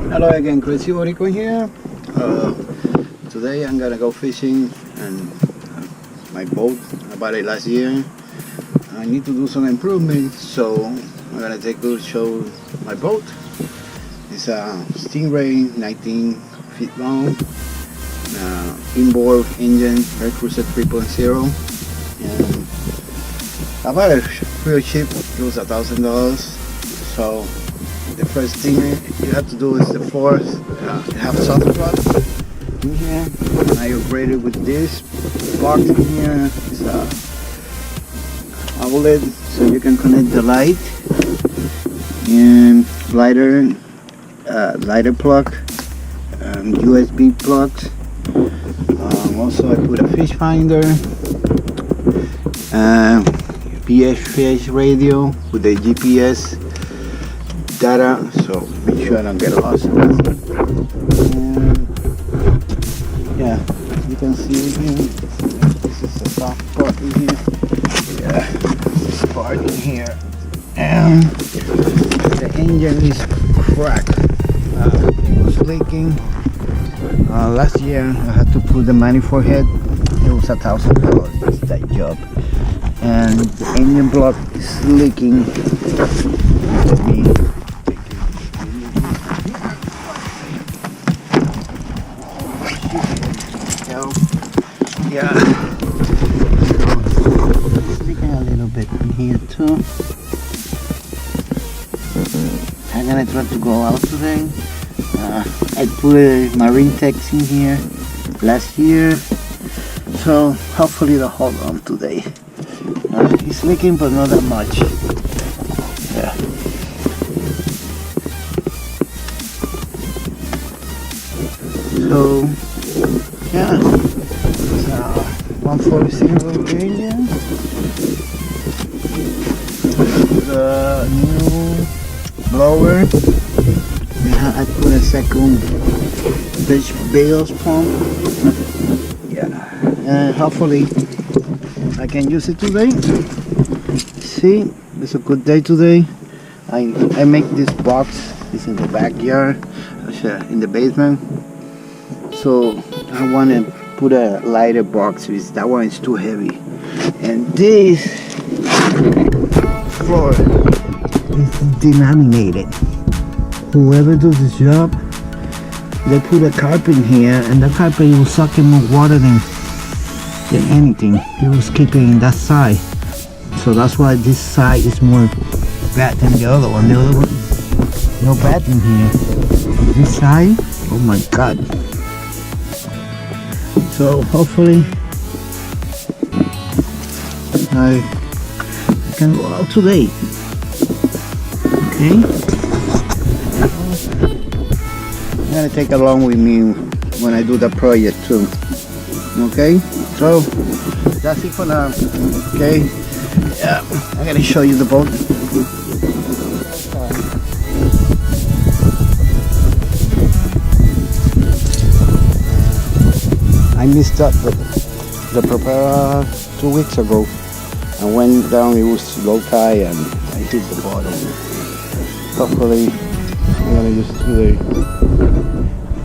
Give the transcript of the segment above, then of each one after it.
Hello again, Crazy Boricua here. Today I'm gonna go fishing and my boat. I bought it last year. I need to do some improvements, so I'm gonna take a show my boat. It's a Stingray, 19 feet long, inboard engine, Air Cruiser 3.0, and I bought it real cheap. It was $1,000. So the first thing you have to do is the force. You have soft rod in here. I upgraded with this box in here. It's a outlet, so you can connect the light and lighter plug, USB plugs. Also, I put a fish finder, fish radio with the GPS data, so make sure I don't get lost. And yeah, you can see here, this is a soft part in here. Yeah, this part in here, and the engine is cracked. It was leaking. Last year I had to put the manifold head. It was $1,000. That's that job. And the engine block is leaking. Let me yeah, so it's leaking a little bit in here too. I'm gonna try to go out today. I put a marine text in here last year, so hopefully they'll hold on today. It's leaking, but not that much. Yeah. So yeah, it's 140 engine. The new blower. I put a second fish bales pump. Yeah, and hopefully I can use it today. See, it's a good day today. I make this box. It's in the backyard, in the basement. So I want to put a lighter box because that one is too heavy. And this floor is delaminated. Whoever does this job, they put a carpet in here, and the carpet will suck in more water than anything. It was keeping that side, so that's why this side is more bad than the other one. The other one, no bad in here. This side, oh my god. So hopefully I can go out today. Okay. I'm gonna take along with me when I do the project too. Okay, so that's it for now. Okay, yeah, I'm gonna show you the boat. I missed up the propeller 2 weeks ago. I went down, it was low tide, and I hit the bottom. Hopefully I'm gonna use it today.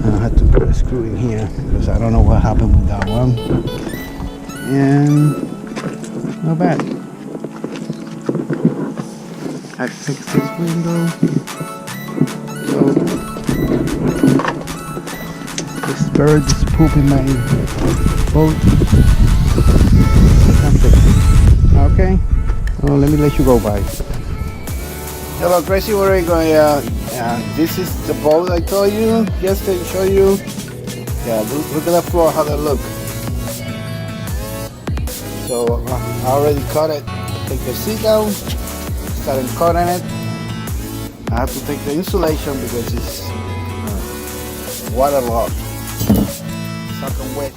I had to put a screw in here because I don't know what happened with that one. And not bad. I fixed this window. So this bird is pooping my boat. Okay. Well, let me let you go by. Hello, Crazy Boricua. This is the boat I told you yesterday to show you. Yeah, look at the floor, how they look. So I already cut it. Take the seat out, started cutting it. I have to take the insulation because it's waterlogged. Sucking wet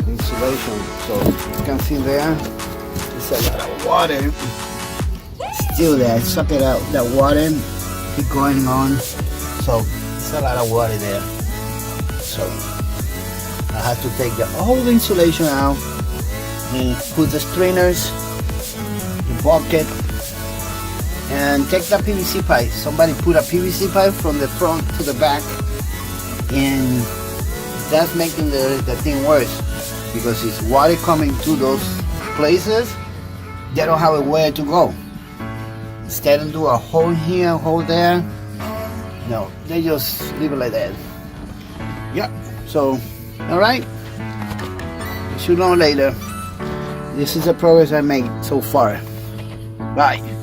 insulation. So you can see there, it's a lot of water. Still there, suck it out. That water keep going on. So it's a lot of water there. So I have to take all the insulation out and put the strainers, the bucket, and take the PVC pipe. Somebody put a PVC pipe from the front to the back, and that's making the thing worse, because it's water coming to those places. They don't have a way to go. Instead of do a hole here, a hole there, no, they just leave it like that. Yeah, so, all right, sooner or later, this is the progress I made so far. Bye.